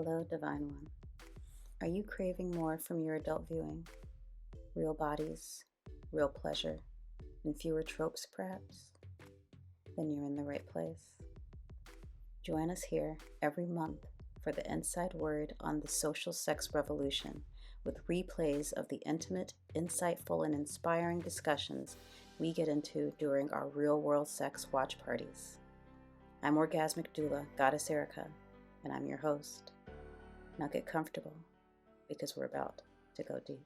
Hello, Divine One. Are you craving more from your adult viewing? Real bodies, real pleasure, and fewer tropes, perhaps? Then you're in the right place. Join us here every month for the inside word on the social sex revolution, with replays of the intimate, insightful, and inspiring discussions we get into during our real world sex watch parties. I'm Orgasmic Doula, Goddess Erica, and I'm your host. Now get comfortable, because we're about to go deep.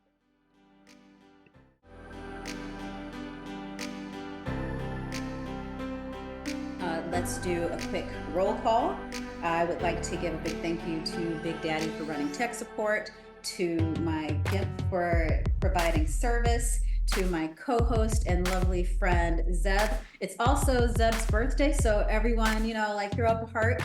Let's do a quick roll call. I would like to give a big thank you to Big Daddy for running tech support, to my GIMP for providing service, to my co-host and lovely friend Zeb. It's also Zeb's birthday, so everyone, throw up a heart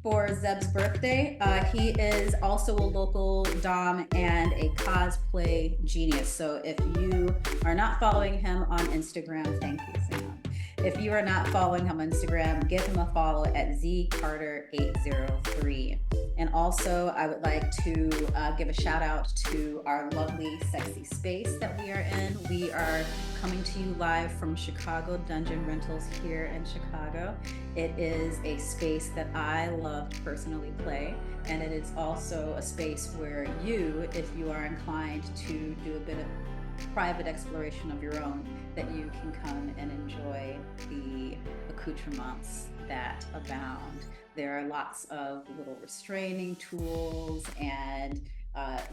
for Zeb's birthday. He is also a local dom and a cosplay genius. So if you are not following him on Instagram, thank you, Sam. If you are not following him on Instagram, give him a follow at zcarter803. And also, I would like to give a shout out to our lovely, sexy space that we are in. We are coming to you live from Chicago Dungeon Rentals here in Chicago. It is a space that I love to personally play, and it is also a space where you, if you are inclined to do a bit of private exploration of your own, that you can come and enjoy the accoutrements that abound. There are lots of little restraining tools and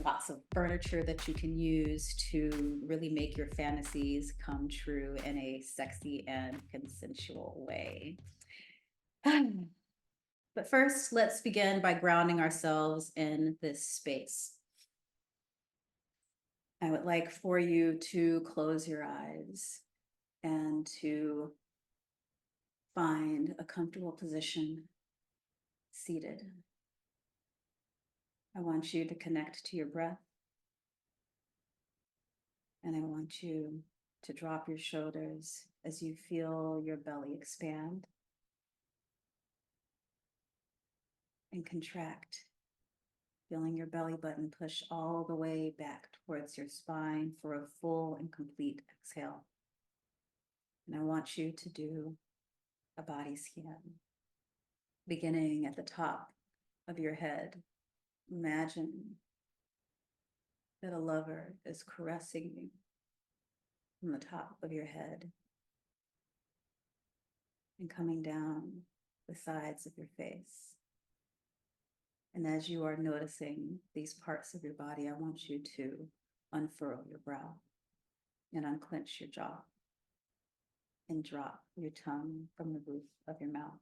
lots of furniture that you can use to really make your fantasies come true in a sexy and consensual way. But first, let's begin by grounding ourselves in this space. I would like for you to close your eyes and to find a comfortable position seated. I want you to connect to your breath, and I want you to drop your shoulders as you feel your belly expand and contract, feeling your belly button push all the way back towards your spine for a full and complete exhale. And I want you to do a body scan, beginning at the top of your head. Imagine that a lover is caressing you from the top of your head and coming down the sides of your face. And as you are noticing these parts of your body, I want you to unfurl your brow and unclench your jaw and drop your tongue from the roof of your mouth.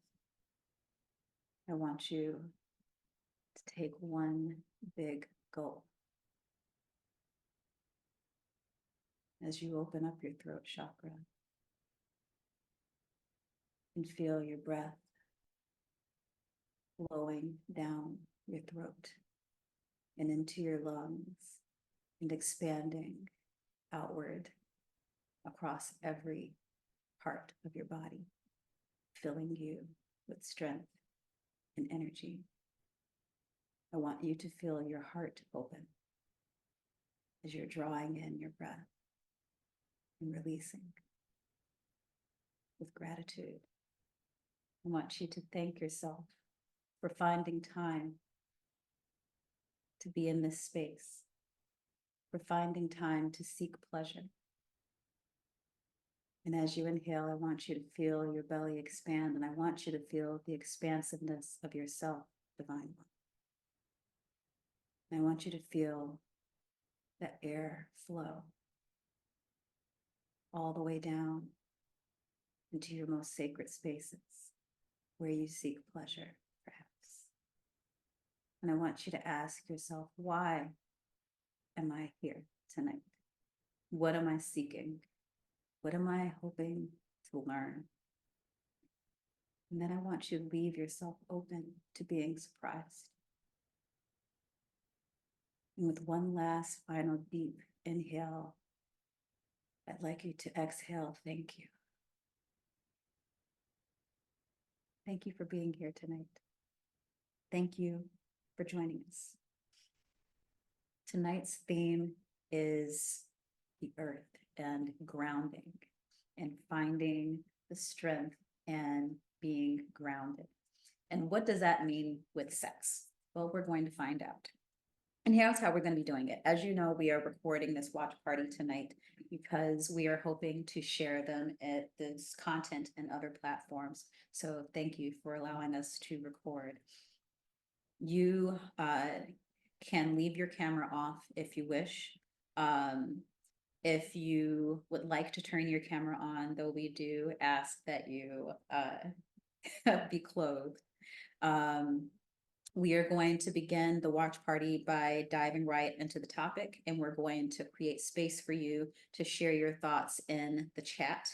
I want you to take one big gulp as you open up your throat chakra and feel your breath flowing down your throat and into your lungs and expanding outward across every part of your body, filling you with strength and energy. I want you to feel your heart open as you're drawing in your breath and releasing with gratitude. I want you to thank yourself for finding time to be in this space, for finding time to seek pleasure. And as you inhale, I want you to feel your belly expand, and I want you to feel the expansiveness of yourself, Divine One. And I want you to feel that air flow all the way down into your most sacred spaces where you seek pleasure, perhaps. And I want you to ask yourself, why am I here tonight? What am I seeking? What am I hoping to learn? And then I want you to leave yourself open to being surprised. And with one last final deep inhale, I'd like you to exhale, thank you. Thank you for being here tonight. Thank you for joining us. Tonight's theme is the earth and grounding and finding the strength and being grounded. And what does that mean with sex? Well, we're going to find out. And here's how we're going to be doing it. As you know, we are recording this watch party tonight because we are hoping to share them at this content and other platforms. So thank you for allowing us to record. You can leave your camera off if you wish. If you would like to turn your camera on, though we do ask that you be clothed. We are going to begin the watch party by diving right into the topic, and we're going to create space for you to share your thoughts in the chat.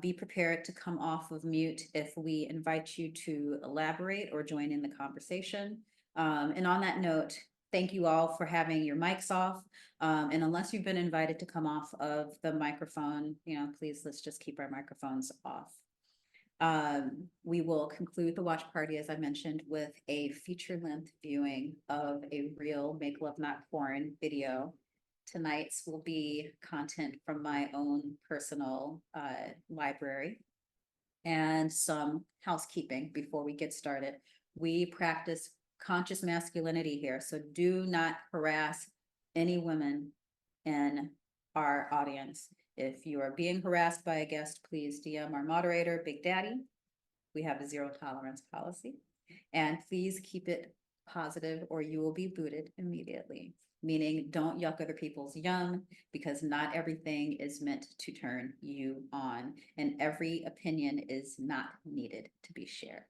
Be prepared to come off of mute if we invite you to elaborate or join in the conversation. And on that note, thank you all for having your mics off. And unless you've been invited to come off of the microphone, please, let's just keep our microphones off. We will conclude the watch party, as I mentioned, with a feature-length viewing of a real Make Love Not Porn video. Tonight's will be content from my own personal library and some housekeeping before we get started. We practice conscious masculinity here, so do not harass any women in our audience. If you are being harassed by a guest, please DM our moderator, Big Daddy. We have a zero tolerance policy. And please keep it positive or you will be booted immediately. Meaning don't yuck other people's yum, because not everything is meant to turn you on, and every opinion is not needed to be shared.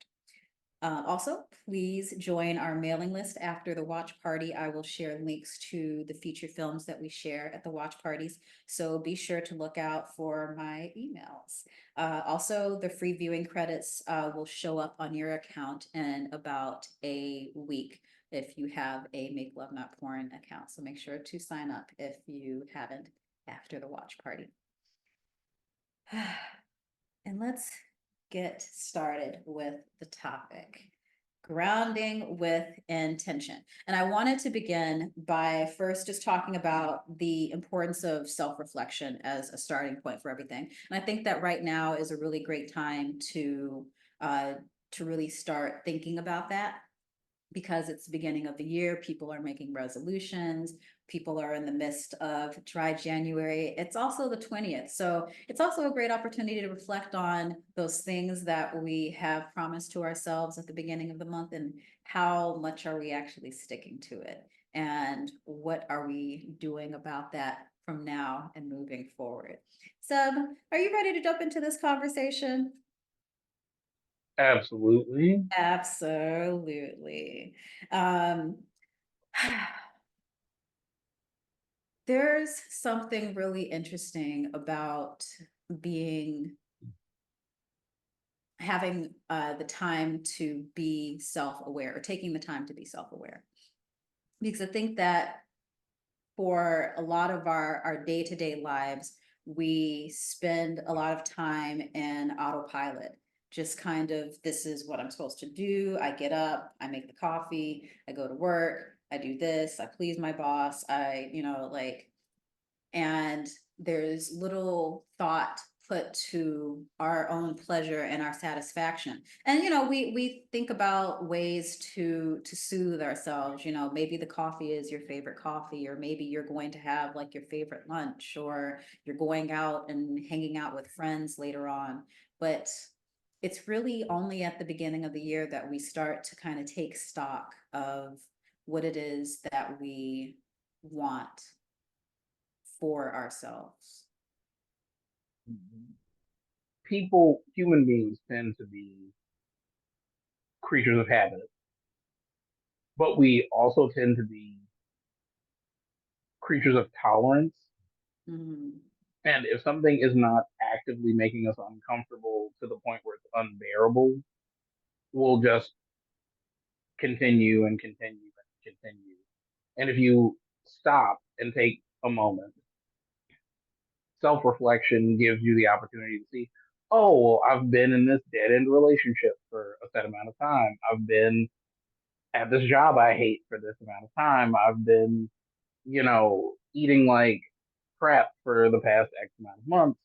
Also, please join our mailing list after the watch party. I will share links to the feature films that we share at the watch parties, so be sure to look out for my emails. Also, the free viewing credits will show up on your account in about a week if you have a Make Love Not Porn account. So make sure to sign up if you haven't after the watch party. And let's get started with the topic. Grounding with intention. And I wanted to begin by first just talking about the importance of self-reflection as a starting point for everything. And I think that right now is a really great time to really start thinking about that, because it's the beginning of the year. People are making resolutions. People are in the midst of dry January. It's also the 20th. So it's also a great opportunity to reflect on those things that we have promised to ourselves at the beginning of the month, and how much are we actually sticking to it? And what are we doing about that from now and moving forward? Seb, are you ready to jump into this conversation? Absolutely. Absolutely. There's something really interesting about having the time to be self-aware, or taking the time to be self-aware. Because I think that for a lot of our day-to-day lives, we spend a lot of time in autopilot. Just kind of, this is what I'm supposed to do. I get up, I make the coffee, I go to work, I do this, I please my boss, and there's little thought put to our own pleasure and our satisfaction. And we think about ways to soothe ourselves. Maybe the coffee is your favorite coffee, or maybe you're going to have like your favorite lunch, or you're going out and hanging out with friends later on. But it's really only at the beginning of the year that we start to kind of take stock of what it is that we want for ourselves. Human beings tend to be creatures of habit, but we also tend to be creatures of tolerance. Mhm. And if something is not actively making us uncomfortable to the point where it's unbearable, we'll just continue and continue and continue. And if you stop and take a moment, self reflection gives you the opportunity to see, oh, well, I've been in this dead end relationship for a set amount of time. I've been at this job I hate for this amount of time. I've been, eating like crap for the past X amount of months,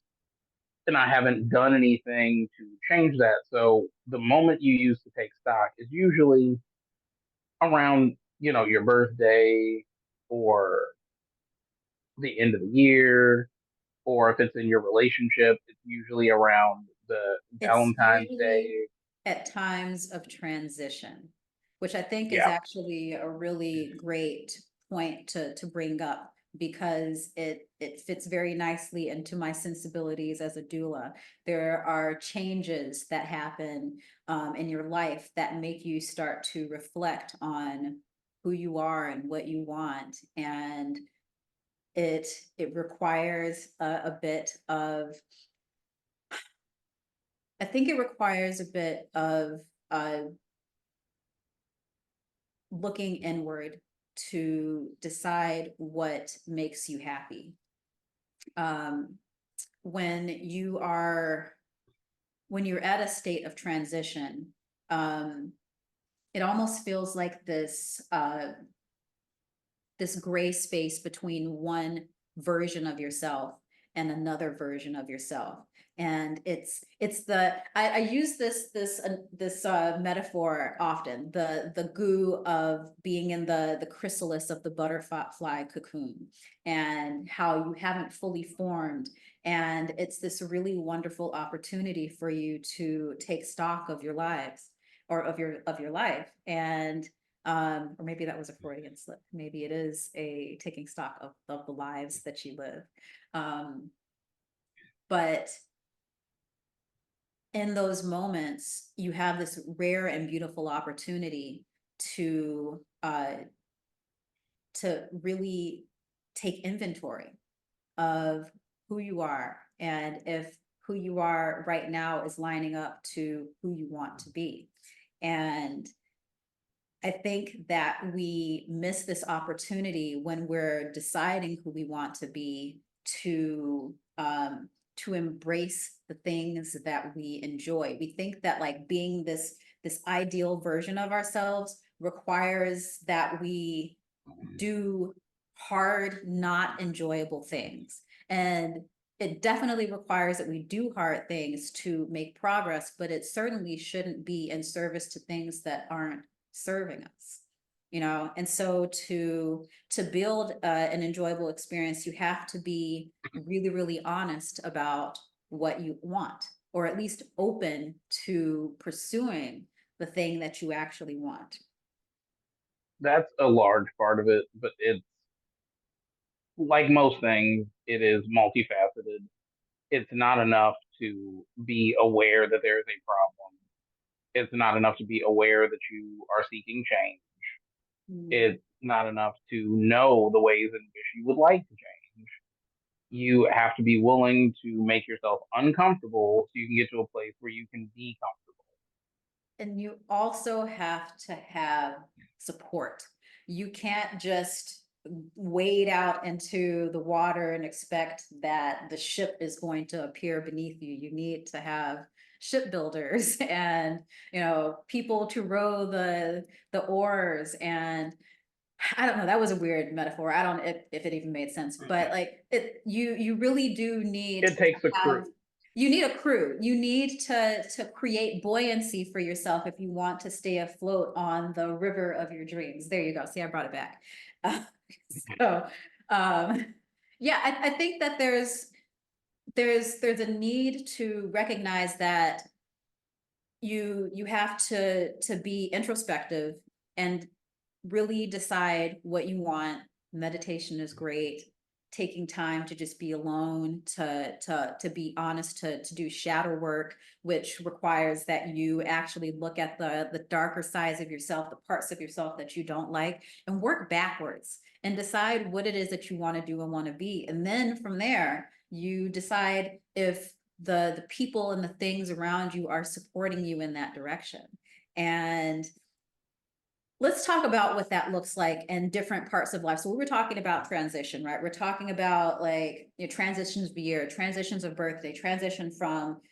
and I haven't done anything to change that. So the moment you use to take stock is usually around, your birthday or the end of the year, or if it's in your relationship, it's usually around the It's Valentine's usually Day. at times of transition, which I think is Yeah, actually a really great point to bring up because it fits very nicely into my sensibilities as a doula. There are changes that happen in your life that make you start to reflect on who you are and what you want, and it it requires a bit of, I think it requires a bit of uh, looking inward to decide what makes you happy. Um, when you are when you're at a state of transition, um, it almost feels like this gray space between one version of yourself and another version of yourself. And it's the I use this metaphor often, the goo of being in the chrysalis of the butterfly cocoon, and how you haven't fully formed, and it's this really wonderful opportunity for you to take stock of your lives, or of your life. And or maybe that was a Freudian slip. Maybe it is a taking stock of the lives that you live. Um, but in those moments, you have this rare and beautiful opportunity to really take inventory of who you are, and if who you are right now is lining up to who you want to be. And I think that we miss this opportunity when we're deciding who we want to be, to embrace the things that we enjoy. We think that like being this ideal version of ourselves requires that we do hard, not enjoyable things. And it definitely requires that we do hard things to make progress, but it certainly shouldn't be in service to things that aren't serving us. And so to build an enjoyable experience, you have to be really, really honest about what you want, or at least open to pursuing the thing that you actually want. that's a large part of it, but it's like most things, it is multifaceted. It's not enough to be aware that there is a problem. It's not enough to be aware that you are seeking change. Mm. It's not enough to know the ways in which you would like to change. You have to be willing to make yourself uncomfortable so you can get to a place where you can be comfortable. And you also have to have support. You can't just wade out into the water and expect that the ship is going to appear beneath you. You need to have shipbuilders and people to row the oars. And I don't know, that was a weird metaphor. I don't if it even made sense, but like you really do need It to takes a have, crew. you need a crew. You need to create buoyancy for yourself if you want to stay afloat on the river of your dreams. There you go. See, I brought it back. Uh, so um yeah, I think that there's a need to recognize that you have to be introspective and really decide what you want. Meditation is great. Taking time to just be alone, to be honest, to do shadow work, which requires that you actually look at the darker sides of yourself, the parts of yourself that you don't like, and work backwards and decide what it is that you want to do and want to be. And then from there, you decide if the people and the things around you are supporting you in that direction. And let's talk about what that looks like in different parts of life. So we were talking about transition, right? We're talking about like transitions of year, transitions of birthday, transition from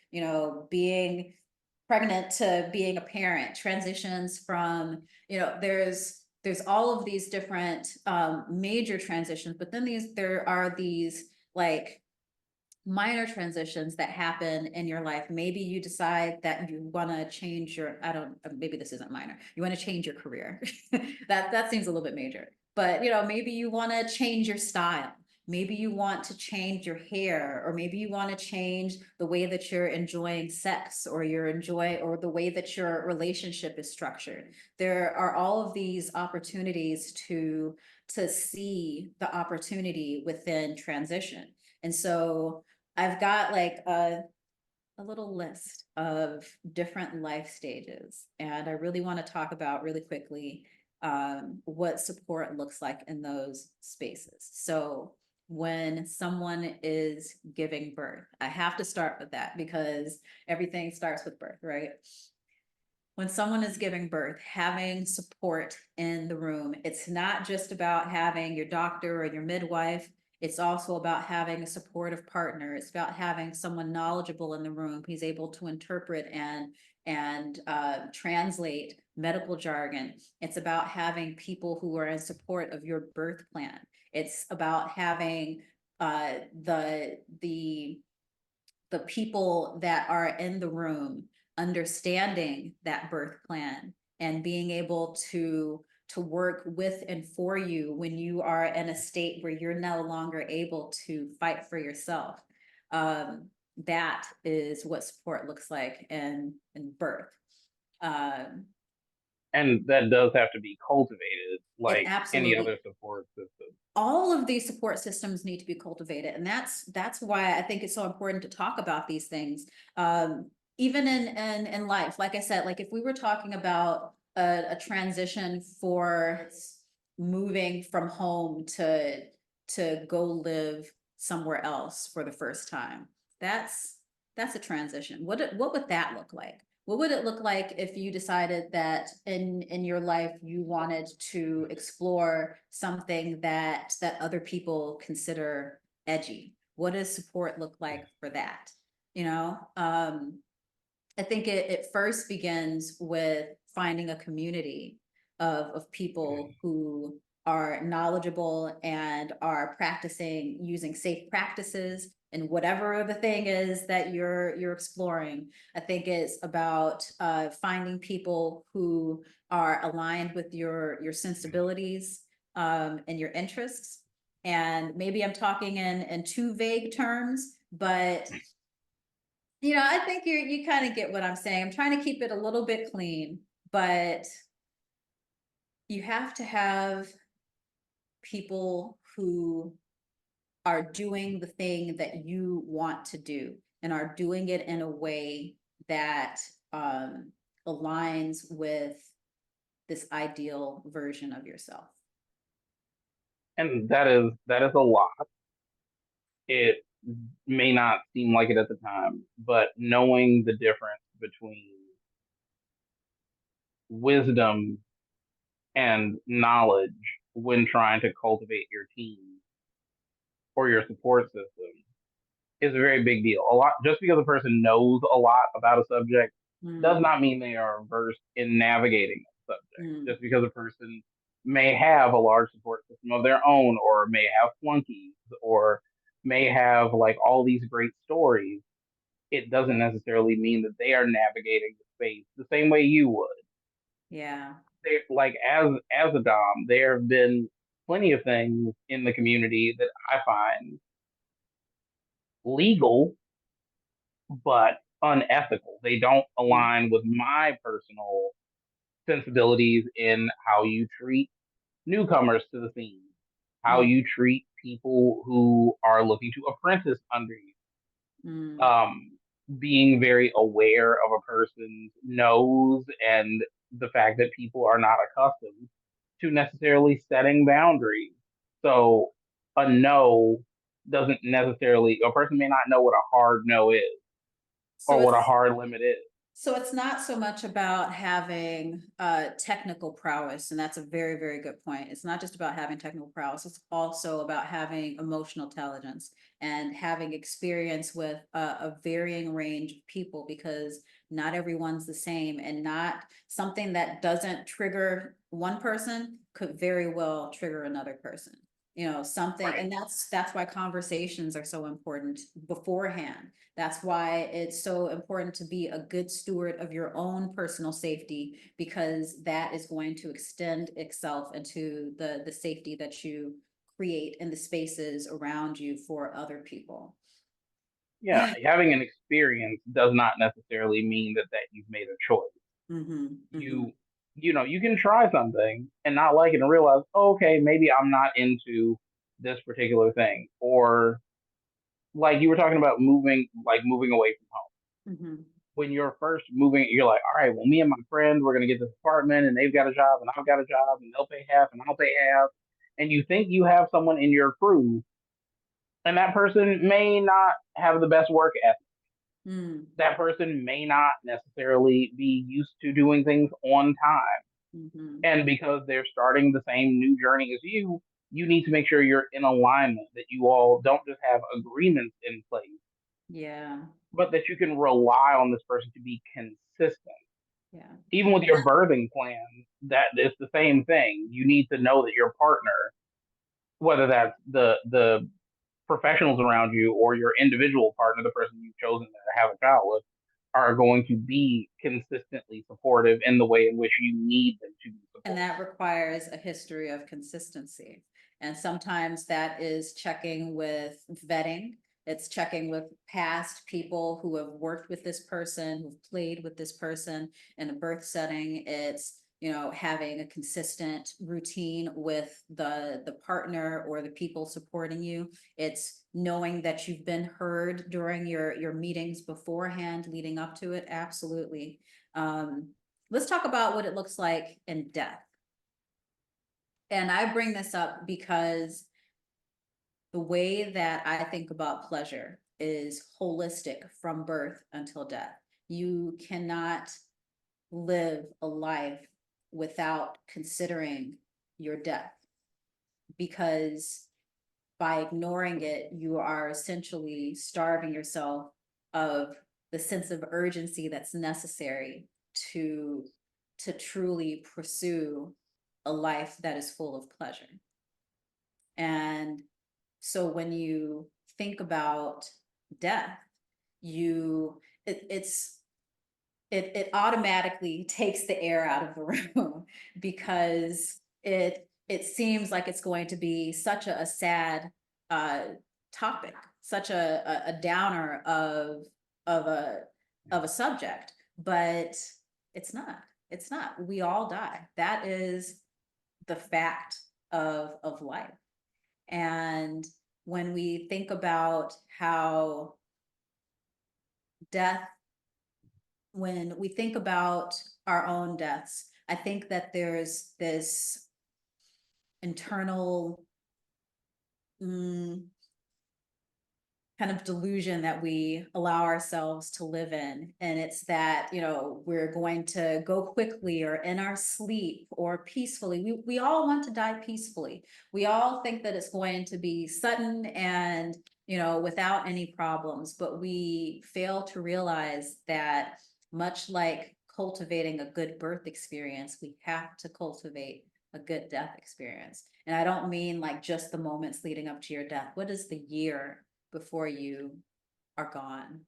being pregnant to being a parent, transitions from, there's all of these different major transitions, but then there are these like minor transitions that happen in your life. Maybe you decide that you want to change I don't, maybe this isn't minor. You want to change your career. That seems a little bit major, but maybe you want to change your style. Maybe you want to change your hair, or maybe you want to change the way that you're enjoying sex, or or the way that your relationship is structured. There are all of these opportunities to see the opportunity within transition. And so I've got like a little list of different life stages, and I really want to talk about really quickly what support looks like in those spaces. So when someone is giving birth, I have to start with that because everything starts with birth, right? When someone is giving birth, having support in the room, it's not just about having your doctor or your midwife. It's also about having a supportive partner. It's about having someone knowledgeable in the room who's able to interpret and translate medical jargon. It's about having people who are in support of your birth plan. It's about having the people that are in the room understanding that birth plan and being able to work with and for you when you are in a state where you're no longer able to fight for yourself. That is what support looks like in birth. And that does have to be cultivated It like any absolutely, other support system. all of these support systems need to be cultivated, and that's why I think it's so important to talk about these things. Even in life, like I said, like if we were talking about a transition for moving from home to go live somewhere else for the first time, that's a transition. What would that look like? What would it look like if you decided that in your life you wanted to explore something that other people consider edgy? What does support look like for that? I think it first begins with finding a community of people who are knowledgeable and are practicing using safe practices and whatever the thing is that you're exploring. I think it's about finding people who are aligned with your sensibilities and your interests. And maybe I'm talking in too vague terms, but I think you kind of get what I'm saying. I'm trying to keep it a little bit clean, but you have to have people who are doing the thing that you want to do and are doing it in a way that aligns with this ideal version of yourself. And that is a lot. It may not seem like it at the time, but knowing the difference between wisdom and knowledge when trying to cultivate your team or your support system is a very big deal. A lot, just because a person knows a lot about a subject does Mm, not mean they are versed in navigating the subject. mm, Just because a person may have a large support system of their own, or may have flunkies, or may have like all these great stories, it doesn't necessarily mean that they are navigating the space the same way you would. yeah. They, like as a dom, there have been plenty of things in the community that I find legal but unethical. They don't Mm, align with my personal sensibilities in how you treat newcomers to the scene, how mm, you treat people who are looking to apprentice under you. mm. Being very aware of a person's nose and the fact that people are not accustomed to necessarily setting boundaries. So a no doesn't necessarily, a person may not know what a hard no is So or what a it's hard limit is. So it's not so much about having technical prowess, and that's a very, very good point. It's not just about having technical prowess, it's also about having emotional intelligence and having experience with a varying range of people, because Not everyone's the same, and not something that doesn't trigger one person could very well trigger another person. Something, Right. and that's why conversations are so important beforehand. That's why it's so important to be a good steward of your own personal safety, because that is going to extend itself into the safety that you create in the spaces around you for other people. Yeah, having an experience does not necessarily mean that you've made a choice. Hmm. Hmm. You you can try something and not like it and realize, oh, okay, maybe I'm not into this particular thing. Or like you were talking about moving away from home. Hmm. When you're first moving, you're like, all right, well, me and my friend, we're gonna get this apartment, and they've got a job, and I've got a job, and they'll pay half, and I'll pay half. And you think you have someone in your crew, and that person may not have the best work ethic. Mm. That person may not necessarily be used to doing things on time. Hmm. And because they're starting the same new journey as you need to make sure you're in alignment, that you all don't just have agreements in place, Yeah, but that you can rely on this person to be consistent. yeah. Even with your birthing plan, that it's the same thing. You need to know that your partner, whether that's the professionals around you or your individual partner, the person you've chosen to have a child with, are going to be consistently supportive in the way in which you need them to be And supportive. that requires a history of consistency. And sometimes that is checking with vetting. It's checking with past people who have worked with this person, who've played with this person in a birth setting. It's, having a consistent routine with the partner or the people supporting you. It's knowing that you've been heard during your meetings beforehand, leading up to it. Absolutely. Um, let's talk about what it looks like in death. And I bring this up because the way that I think about pleasure is holistic from birth until death. You cannot live a life without considering your death, because by ignoring it, you are essentially starving yourself of the sense of urgency that's necessary to truly pursue a life that is full of pleasure. And so when you think about death, you it, it's it automatically takes the air out of the room, because it seems like it's going to be such a sad uh topic, such a downer of a of a subject. But it's not. It's not. We all die. That is the fact of life. And when we think about how death, when we think about our own deaths, I think that there's this internal mm, kind of delusion that we allow ourselves to live in. And it's that, we're going to go quickly or in our sleep or peacefully. We all want to die peacefully. We all think that it's going to be sudden and, without any problems, but we fail to realize that, much like cultivating a good birth experience, we have to cultivate a good death experience. And I don't mean like just the moments leading up to your death. What is the year before you are gone?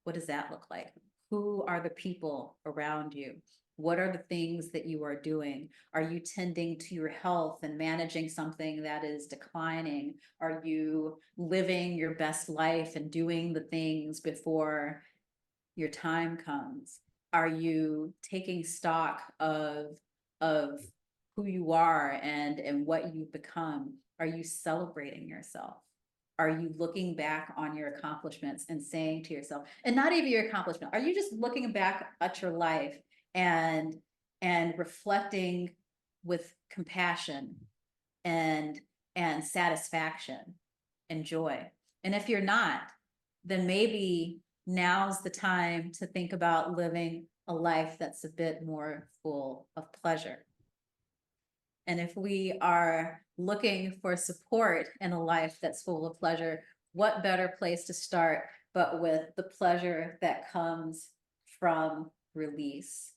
What does that look like? Who are the people around you? What are the things that you are doing? Are you tending to your health and managing something that is declining? Are you living your best life and doing the things before your time comes? Are you taking stock of who you are and what you've become? Are you celebrating yourself? Are you looking back on your accomplishments and saying to yourself, and not even your accomplishment, are you just looking back at your life and reflecting with compassion and satisfaction and joy? And if you're not, then maybe now's the time to think about living a life that's a bit more full of pleasure. And if we are looking for support in a life that's full of pleasure, what better place to start but with the pleasure that comes from release.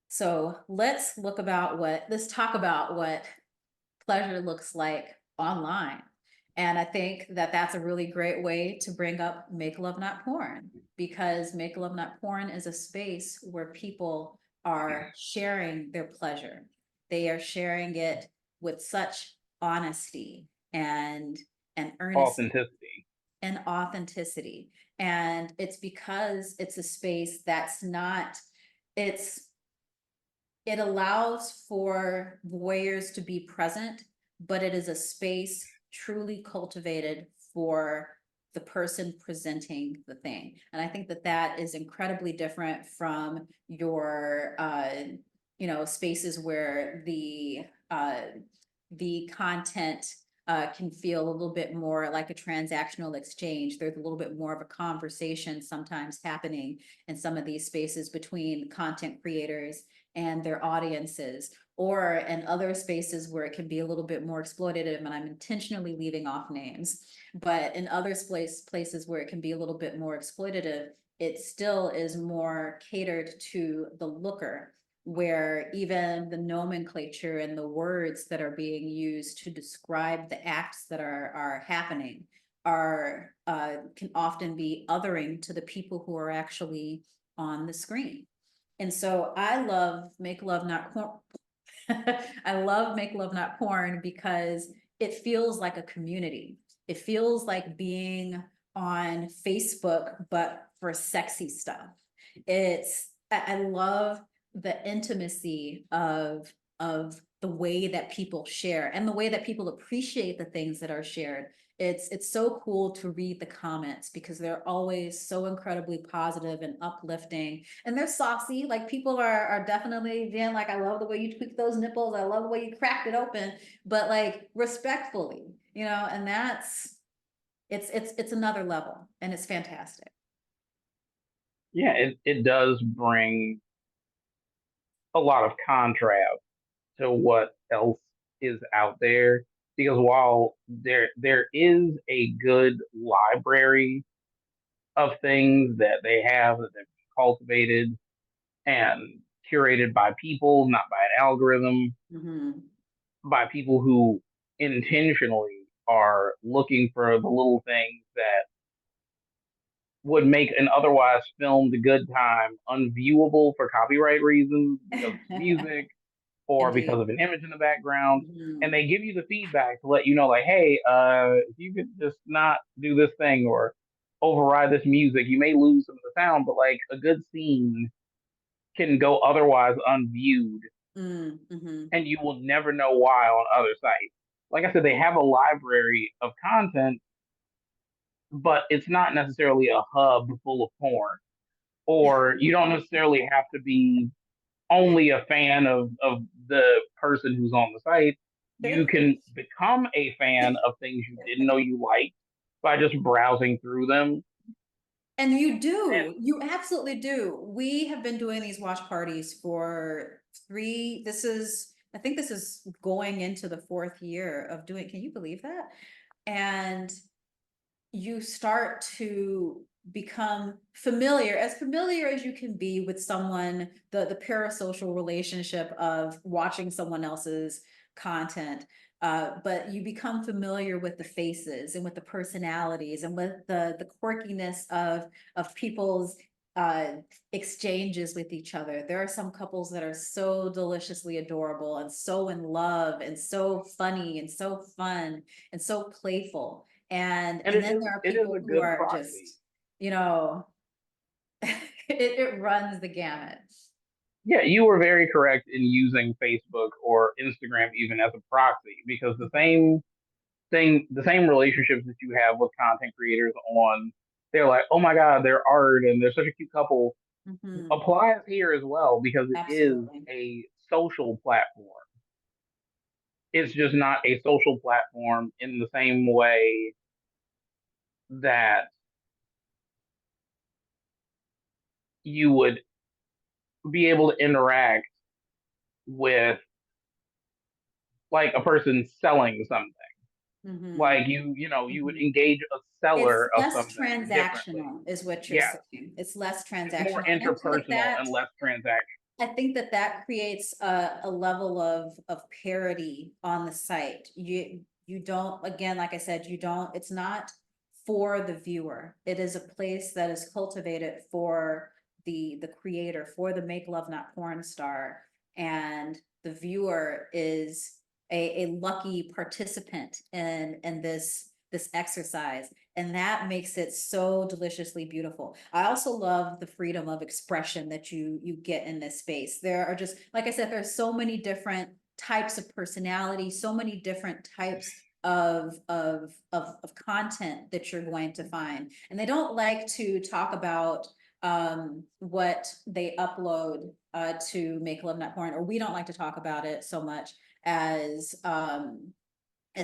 So let's talk about what pleasure looks like online. And I think that that's a really great way to bring up Make Love Not Porn, because Make Love Not Porn is a space where people are sharing their pleasure. They are sharing it with such honesty and earnest Authenticity. and authenticity. And it's because it's a space that's not, it's it allows for voyeurs to be present, but it is a space truly cultivated for the person presenting the thing. And I think that that is incredibly different from your, spaces where the content can feel a little bit more like a transactional exchange. There's a little bit more of a conversation sometimes happening in some of these spaces between content creators and their audiences, or in other spaces where it can be a little bit more exploitative, and I'm intentionally leaving off names, but in other places where it can be a little bit more exploitative, it still is more catered to the looker, where even the nomenclature and the words that are being used to describe the acts that are happening are can often be othering to the people who are actually on the screen. And so I love Make Love Not Porn. I love Make Love Not Porn because it feels like a community. It feels like being on Facebook, but for sexy stuff. I love the intimacy of the way that people share and the way that people appreciate the things that are shared. It's so cool to read the comments because they're always so incredibly positive and uplifting, and they're saucy. Like, people are definitely being like, I love the way you tweak those nipples, I love the way you cracked it open, but like respectfully, and it's another level, and it's fantastic. Yeah, it does bring a lot of contrast to what else is out there, because while there is a good library of things that they have that they've cultivated and curated by people, not by an algorithm, Mhm. by people who intentionally are looking for the little things that would make an otherwise filmed good time unviewable for copyright reasons because it's music or because Indeed. of an image in the background. And Mhm. they give you the feedback to let you know, like, hey, if you could just not do this thing or override this music, you may lose some of the sound, but like a good scene can go otherwise unviewed Mhm. and you will never know why on other sites. Like I said, they have a library of content, but it's not necessarily a hub full of porn. Or you don't necessarily have to be only a fan of the person who's on the site. You can become a fan of things you didn't know you liked by just browsing through them. And And you absolutely do. We have been doing these watch parties for I think this is going into the fourth year of doing, can you believe that? And you start to become familiar as you can be with someone, the parasocial relationship of watching someone else's content. But you become familiar with the faces and with the personalities and with the quirkiness of people's uh exchanges with each other. There are some couples that are so deliciously adorable and so in love and so funny and so fun and so playful, and and then there are it is people a who good are proxy. just, you know, it runs the gamut. Yeah, you were very correct in using Facebook or Instagram even as a proxy because the same relationships that you have with content creators on, they're like, oh my God, they're art and they're such a cute couple, Mhm. applies here as well because it is Absolutely. a social platform. It's just not a social platform in the same way that you would be able to interact with like a person selling something. Mhm. Like you would Mhm. engage a It's seller of less something differently. transactional is what you're Yeah, saying. It's less it's more transactional. And I think that interpersonal and less transactional. that creates a level of parity on the site. You don't, again, like I said, you don't, it's not for the viewer. It is a place that is cultivated for the creator, for the Make Love Not Porn star. And the viewer is a lucky participant in this exercise, and that makes it so deliciously beautiful. I also love the freedom of expression that you get in this space. There are just, like I said, there's so many different types of personality, so many different types of content that you're going to find. And they don't like to talk about what they upload to Make Love Not Porn, or we don't like to talk about it so much as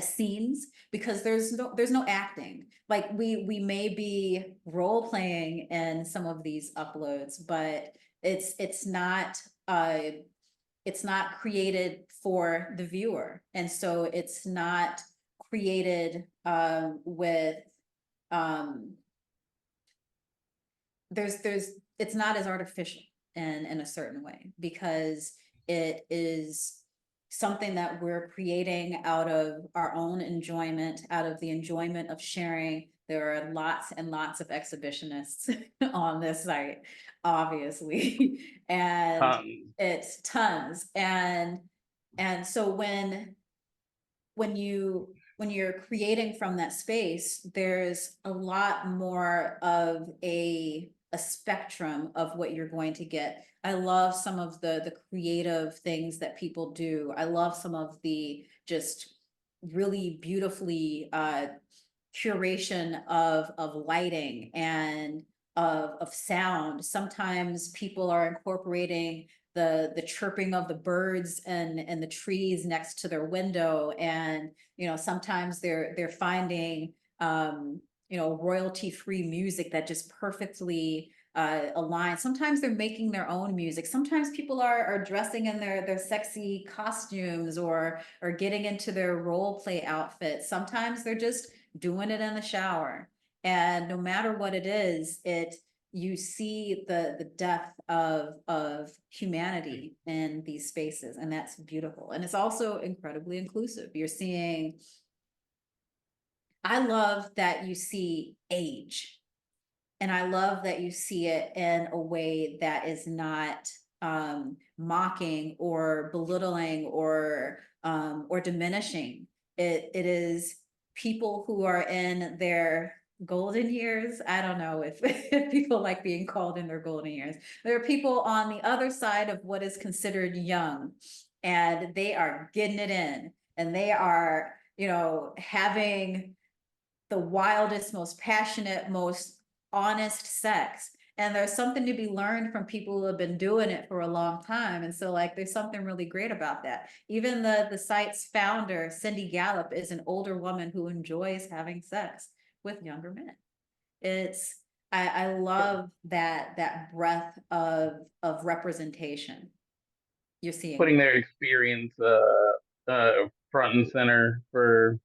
scenes, because there's no acting. Like we may be role playing in some of these uploads, but it's not created for the viewer, and so it's not created with um there's it's not as artificial in a certain way, because it is something that we're creating out of our own enjoyment, out of the enjoyment of sharing. There are lots and lots of exhibitionists on this site, obviously, and Um, it's tons. And so when you're creating from that space, there's a lot more of a spectrum of what you're going to get. I love some of the creative things that people do. I love some of the just really beautifully curation of lighting and of sound. Sometimes people are incorporating the chirping of the birds and the trees next to their window, and sometimes they're finding royalty free music that just perfectly aligns. Sometimes they're making their own music. Sometimes people are dressing in their sexy costumes, or getting into their role play outfits. Sometimes they're just doing it in the shower. And no matter what it is, you see the depth of humanity in these spaces, and that's beautiful. And it's also incredibly inclusive. I love that you see age, and I love that you see it in a way that is not mocking or belittling or diminishing. It is people who are in their golden years. I don't know if people like being called in their golden years. There are people on the other side of what is considered young, and they are getting it in, and they are, having the wildest, most passionate, most honest sex. And there's something to be learned from people who have been doing it for a long time. And so, like, there's something really great about that. Even the site's founder, Cindy Gallup, is an older woman who enjoys having sex with younger men. It's I love that breadth of representation you're seeing. Putting their experience front and center for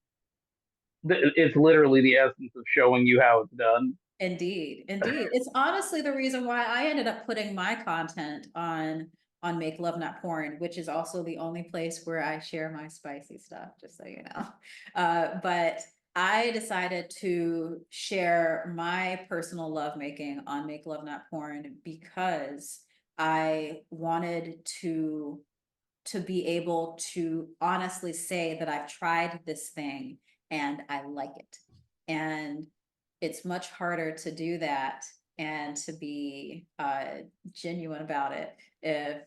it's literally the essence of showing you how it's done. Indeed, indeed. It's honestly the reason why I ended up putting my content on Make Love Not Porn, which is also the only place where I share my spicy stuff, just so you know. But I decided to share my personal lovemaking on Make Love Not Porn because I wanted to be able to honestly say that I've tried this thing and I like it. And it's much harder to do that and to be genuine about it if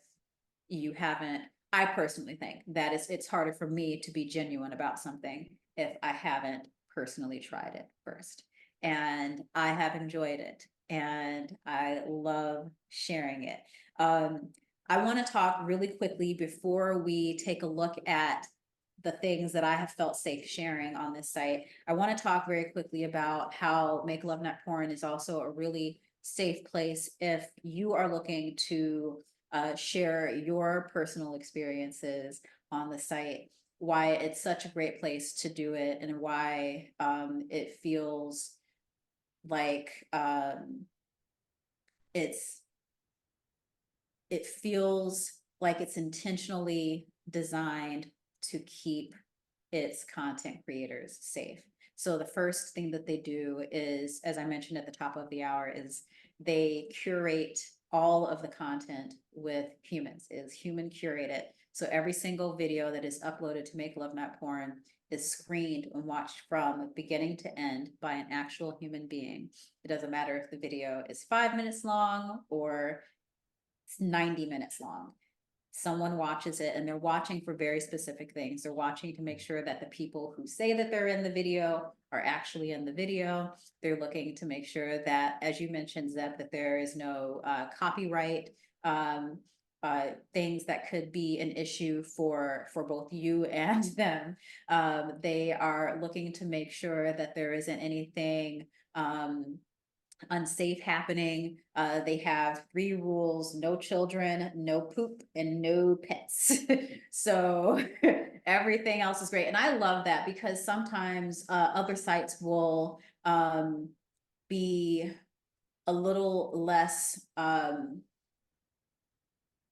you haven't. I personally think that it's harder for me to be genuine about something if I haven't personally tried it first. And I have enjoyed it, and I love sharing it. Um, I want to talk really quickly before we take a look at the things that I have felt safe sharing on this site. I want to talk very quickly about how Make Love Not Porn is also a really safe place if you are looking to share your personal experiences on the site. why it's such a great place to do it, and why it feels like it's it feels like it's intentionally designed to keep its content creators safe. So the first thing that they do is, as I mentioned at the top of the hour, is they curate all of the content with humans, is human curated. So every single video that is uploaded to Make Love Not Porn is screened and watched from beginning to end by an actual human being. It doesn't matter if the video is 5 minutes long or it's 90 minutes long. Someone watches it, and they're watching for very specific things. They're watching to make sure that the people who say that they're in the video are actually in the video. They're looking to make sure that, as you mentioned, Zeb, that there is no copyright things that could be an issue for both you and them. They are looking to make sure that there isn't anything unsafe happening. They have 3 rules: no children, no poop, and no pets. So everything else is great. And I love that, because sometimes other sites will be a little less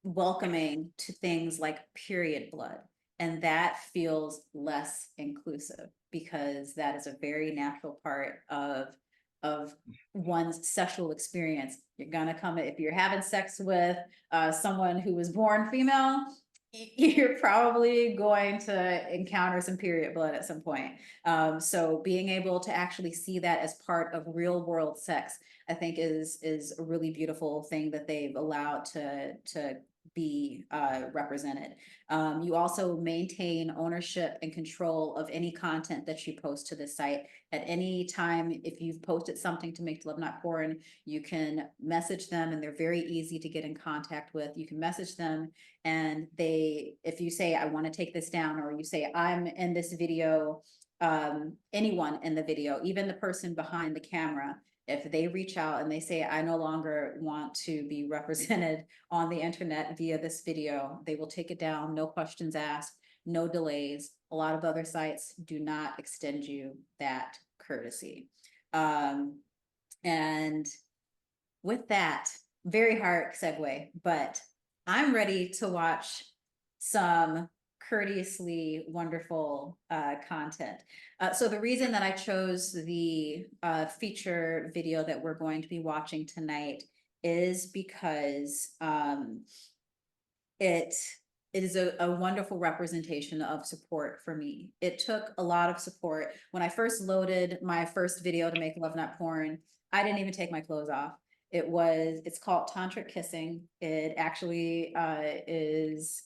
welcoming to things like period blood. And that feels less inclusive, because that is a very natural part of one's sexual experience. You're gonna come, if you're having sex with someone who was born female, you're probably going to encounter some period blood at some point. So being able to actually see that as part of real world sex, I think is a really beautiful thing that they've allowed to be represented. You also maintain ownership and control of any content that you post to the site. At any time, if you've posted something to Make Love Not Porn, you can message them, and they're very easy to get in contact with. You can message them, and if you say, I want to take this down, or you say, I'm in this video, anyone in the video, even the person behind the camera, if they reach out and they say, I no longer want to be represented on the internet via this video, they will take it down, no questions asked, no delays. A lot of other sites do not extend you that courtesy. And with that, very hard segue, but I'm ready to watch some courteously wonderful content. So the reason that I chose the feature video that we're going to be watching tonight is because it is a wonderful representation of support for me. It took a lot of support. When I first loaded my first video to Make Love Not Porn, I didn't even take my clothes off. It's called Tantric Kissing. It actually is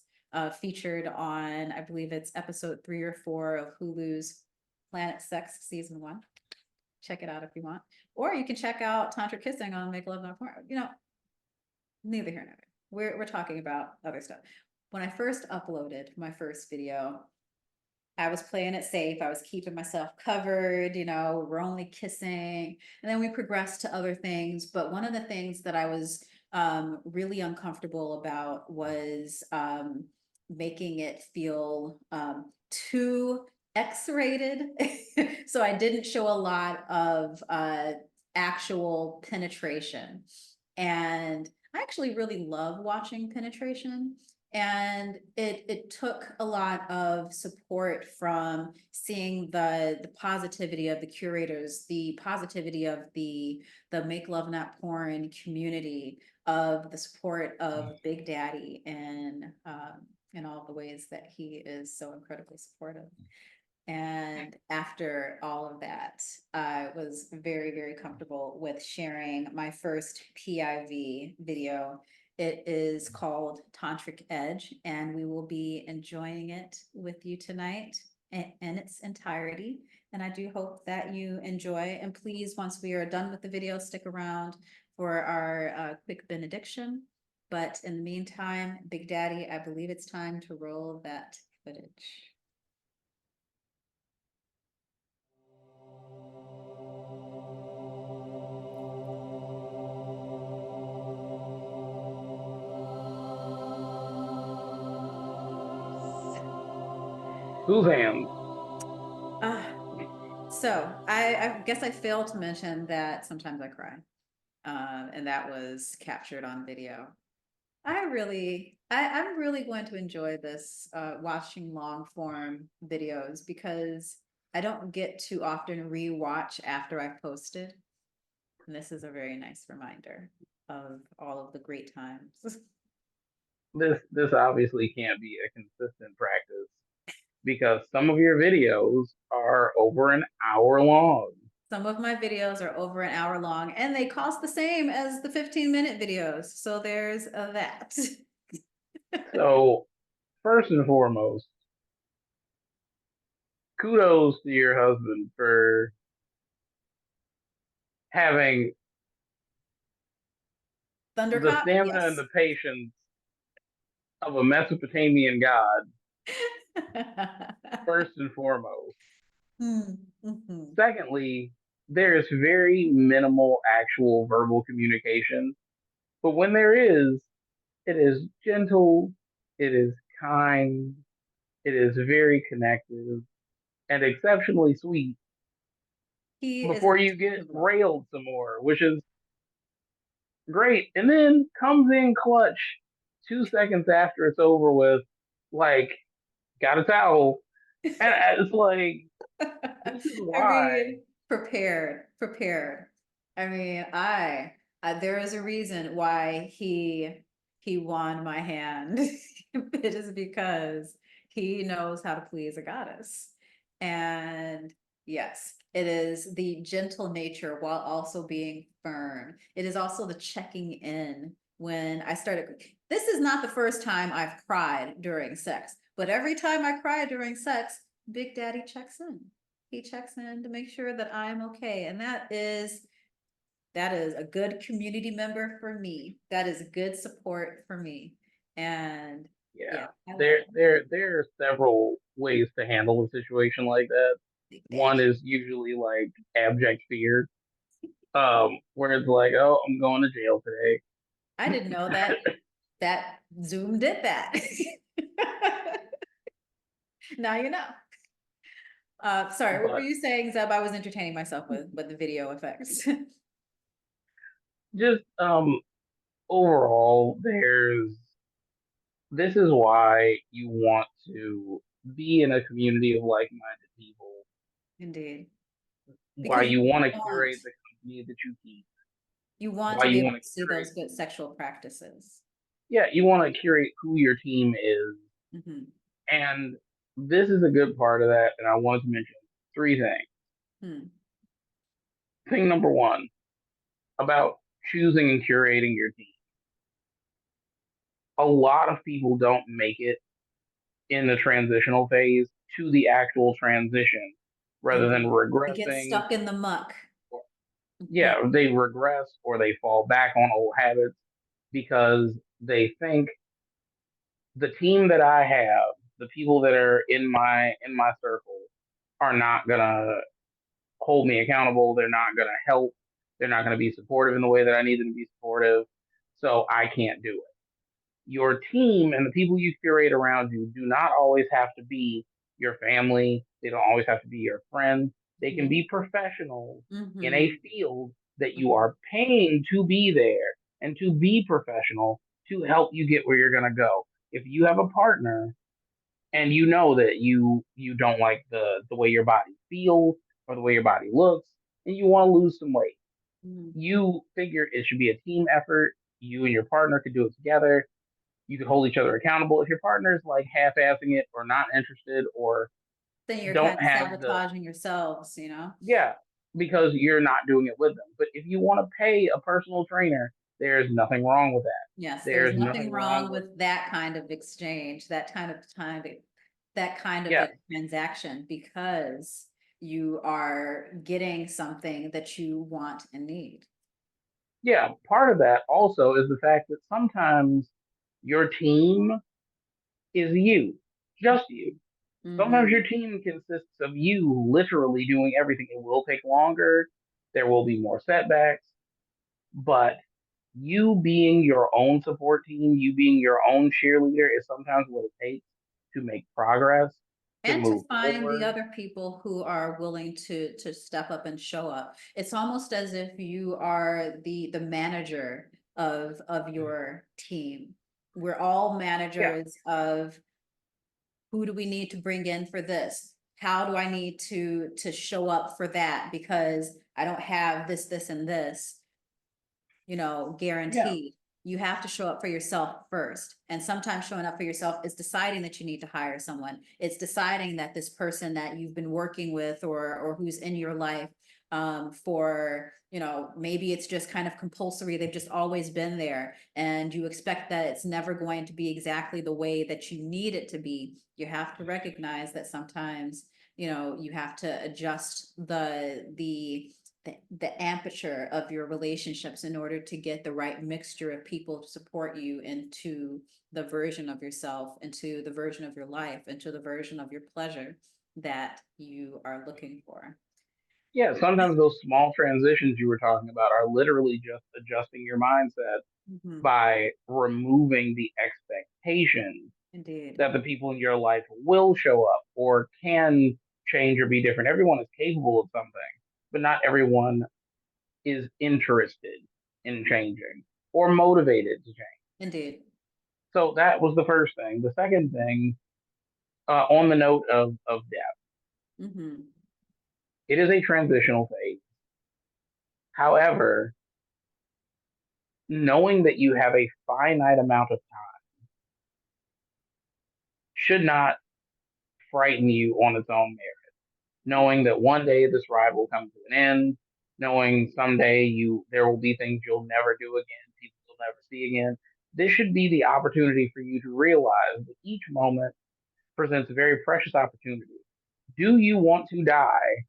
featured on, I believe it's episode 3 or 4 of Hulu's Planet Sex season 1. Check it out if you want. Or you can check out Tantric Kissing on Make Love Not Porn. You know, neither here nor there. We're talking about other stuff. When I first uploaded my first video, I was playing it safe. I was keeping myself covered, we're only kissing. And then we progressed to other things. But one of the things that I was really uncomfortable about was making it feel too X-rated. So I didn't show a lot of actual penetration. And I actually really love watching penetration. And it took a lot of support from seeing the positivity of the curators, the positivity of the Make Love Not Porn community, of the support of Big Daddy, and in all the ways that he is so incredibly supportive. And after all of that, I was very, very comfortable with sharing my first PIV video. It is called Tantric Edge, and we will be enjoying it with you tonight in its entirety. And I do hope that you enjoy. And please, once we are done with the video, stick around for our quick benediction. But in the meantime, Big Daddy, I believe it's time to roll that footage. Whose hands? Uh, so I guess I failed to mention that sometimes I cry. And that was captured on video. I'm really going to enjoy this watching long form videos because I don't get to often rewatch after I've posted. And this is a very nice reminder of all of the great times. This obviously can't be a consistent practice because some of your videos are over an hour long. Some of my videos are over an hour long and they cost the same as the 15-minute videos. So there's that. So first and foremost, kudos to your husband for having the Thundercop? stamina and Yes. the patience of a Mesopotamian god, first and foremost. Mhm. Secondly, there's very minimal actual verbal communication, but when there is, it is gentle, it is kind, it is very connective, and exceptionally sweet He is before you get adorable. railed some more, which is great. And then comes in clutch 2 seconds after it's over with, like, got a towel. And it's like, this is I why. mean, prepared. I mean, there is a reason why he won my hand. It is because he knows how to please a goddess. And yes, it is the gentle nature while also being firm. It is also the checking in when I started. This is not the first time I've cried during sex, but every time I cry during sex, Big Daddy checks in. He checks in to make sure that I'm okay. And that is a good community member for me. That is good support for me. And Yeah, yeah, I love there are several ways to handle a situation like that. Big One Daddy. is usually like abject fear, where it's like, oh, I'm going to jail I didn't know today. that Zoom did that. Now you know. Sorry, what were But you saying, Zeb? I was entertaining myself with the video effects. just overall, there's this is why you want to be in a community of like-minded people, Indeed. why Because you want to want curate the company that you keep, you want why to be you able want to to see curate, those good sexual practices. yeah, you want to curate who your team is. Hmm. And this is a good part of that. And I wanted to mention three things. Hmm. Thing number one about choosing and curating your team. A lot of people don't make it in the transitional phase to the actual transition rather than Indeed. They get regressing. stuck in the muck. Yeah, they regress or they fall back on old habits because they think the team that I have, the people that are in my circle, are not gonna hold me accountable. They're not gonna help. They're not gonna be supportive in the way that I need them to be supportive. So I can't do it. Your team and the people you curate around you do not always have to be your family. They don't always have to be your friends. They can Mhm. be professionals in a Mhm. field that you Mhm. are paying to be there and to be professional to help you get where you're going to go. If you have a partner and you know that you don't like the way your body feels or the way your body looks and you want to lose some weight, Mhm. you figure it should be a team effort. You and your partner could do it together. You can hold each other accountable. If your partner's like half-assing it or not interested or Then you're don't kind of have the, sabotaging yourselves, you know? yeah, because you're not doing it with them. But if you want to pay a personal trainer, there's nothing wrong with that. Yes, there's There's nothing nothing wrong wrong with, with that kind of exchange, that kind of yeah, a transaction because you are getting something that you want and need. yeah. Part of that also is the fact that sometimes your team is you, just you. Sometimes Mm-hmm. your team consists of you literally doing everything. It will take longer. There will be more setbacks, but you being your own support team, you being your own cheerleader is sometimes what it takes to make progress. to And to move find the forward. other people who are willing to step up and show up. It's almost as if you are the manager of your team. We're all Yeah, managers of who do we need to bring in for this? How do I need to show up for that? Because I don't have this, and this, yeah, guaranteed. You have to show up for yourself first. And sometimes showing up for yourself is deciding that you need to hire someone. It's deciding that this person that you've been working with or who's in your life for, maybe it's just kind of compulsory. They've just always been there and you expect that it's never going to be exactly the way that you need it to be. You have to recognize that sometimes, you have to adjust the aperture of your relationships in order to get the right mixture of people to support you into the version of yourself, into the version of your life, into the version of your pleasure that you are looking for. yeah. Sometimes those small transitions you were talking about are literally just adjusting your mindset Mhm. by removing the expectation Indeed. that the people in your life will show up or can change or be different. Everyone is capable of something, but not everyone is interested in changing or motivated to change. Indeed. So that was the first thing. The second thing, on the note of death, Hmm. it is a transitional phase. However, knowing that you have a finite amount of time should not frighten you on its own merit. Knowing that one day this ride will come to an end, knowing someday there will be things you'll never do again, people you'll never see again. This should be the opportunity for you to realize that each moment presents a very precious opportunity. Do you want to die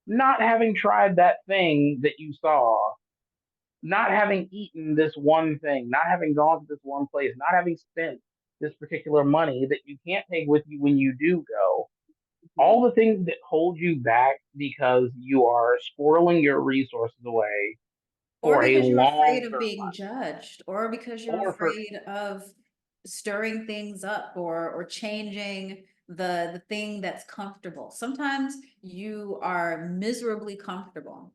not having tried that thing that you saw, not having eaten this one thing, not having gone to this one place, not having spent this particular money that you can't take with you when you do go? All the things that hold you back because you are squirreling your resources away Or for a because you're long afraid of term being judged, or because you're or for afraid of stirring things up or changing the thing that's comfortable. Sometimes you are miserably comfortable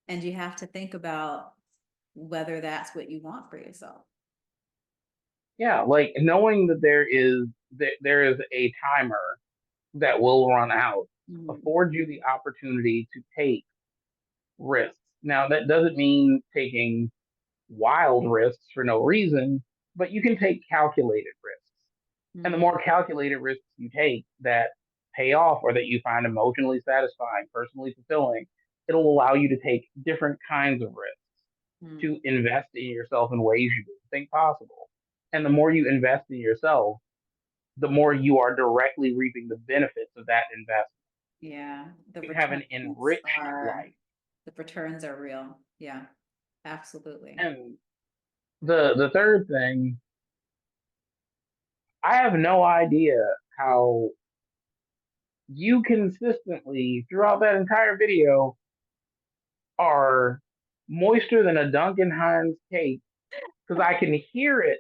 and you have to think about whether that's what you want for yourself. yeah, like knowing that there is a timer that will run out Mhm. affords you the opportunity to take risks. Now that doesn't mean taking wild risks for no reason, but you can take calculated risks. And the Mhm. more calculated risks you take that pay off or that you find emotionally satisfying, personally fulfilling, it'll allow you to take different kinds of risks Mhm. to invest in yourself in ways you didn't think possible. And the more you invest in yourself, the more you are directly reaping the benefits of that investment. Yeah, You have an enriched life. the returns are real. Yeah, absolutely. And the third thing, I have no idea how you consistently throughout that entire video are moister than a Duncan Hines cake because I can hear it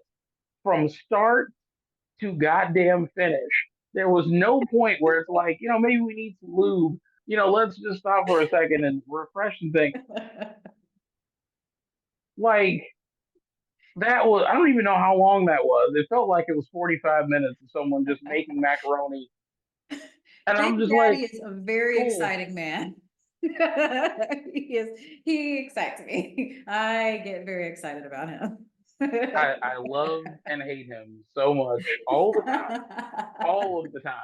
from start to goddamn finish. There was no point where it's like, maybe we need some lube. Let's just stop for a second and refresh and think. Like, that was, I don't even know how long that was. It felt like it was 45 minutes of someone just making macaroni. And Big I'm just Daddy like, is a very cool. exciting man. He excites me. I get very excited about him. I love and hate him so much all the time, all of the time.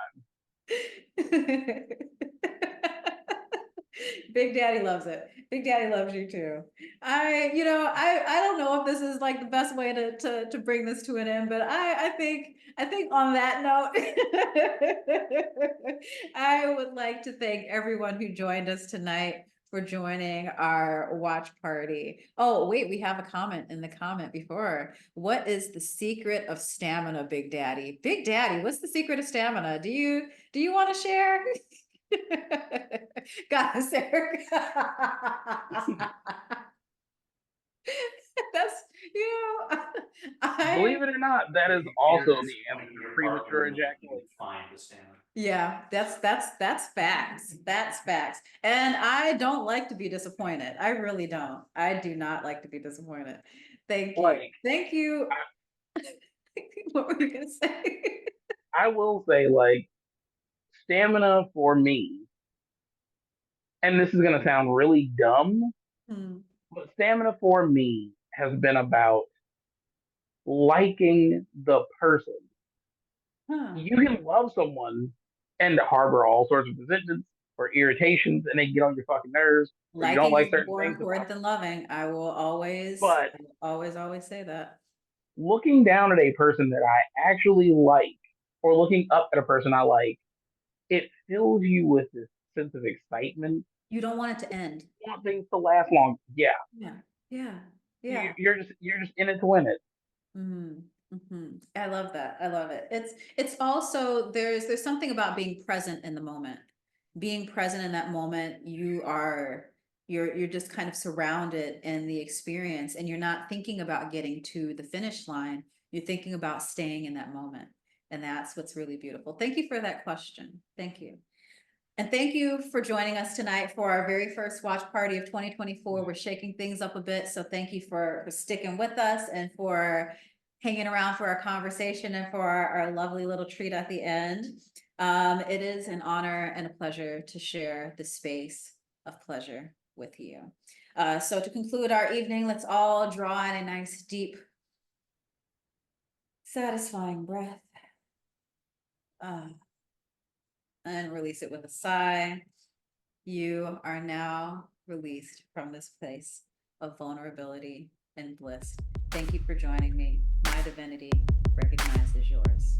Big Daddy loves it. Big Daddy loves you too. I don't know if this is like the best way to bring this to an end, but I think on that note, I would like to thank everyone who joined us tonight for joining our watch party. Oh, wait, we have a comment in the comment before. What is the secret of stamina, Big Daddy? Big Daddy, what's the secret of stamina? Do you want to share? Got us, Eric. That's You know, Believe I it or not, that is Here also it is the answer to your premature partner, you can ejaculation. find the stamina. yeah, that's facts. That's facts. And I don't like to be disappointed. I really don't. I do not like to be disappointed. Thank you. Like, Thank you. What were you gonna say? I will say, like, stamina for me, and this is gonna sound really dumb, Hmm. but stamina for me has been about liking the person. Huh. You can love someone and harbor all sorts of resentments or irritations, and they get on your fucking nerves, or you don't Liking like is certain more things about important than loving. But I will always say that. looking down at a person that I actually like, or looking up at a person I like, it fills you with this sense of excitement. You don't want it to end. You want things to last long. Yeah, Yeah. Yeah. Yeah. you're just in it to win it. Mm, I love that. I love it. It's also there's something about being present in the moment. Being present in that moment, you're just kind of surrounded in the experience and you're not thinking about getting to the finish line. You're thinking about staying in that moment. And that's what's really beautiful. Thank you for that question. Thank you. And thank you for joining us tonight for our very first watch party of 2024. We're shaking things up a bit. So thank you for sticking with us and for hanging around for our conversation and for our lovely little treat at the end. It is an honor and a pleasure to share the space of pleasure with you. So to conclude our evening, let's all draw in a nice, deep, satisfying breath. And release it with a sigh. You are now released from this place of vulnerability and bliss. Thank you for joining me. My divinity recognizes yours.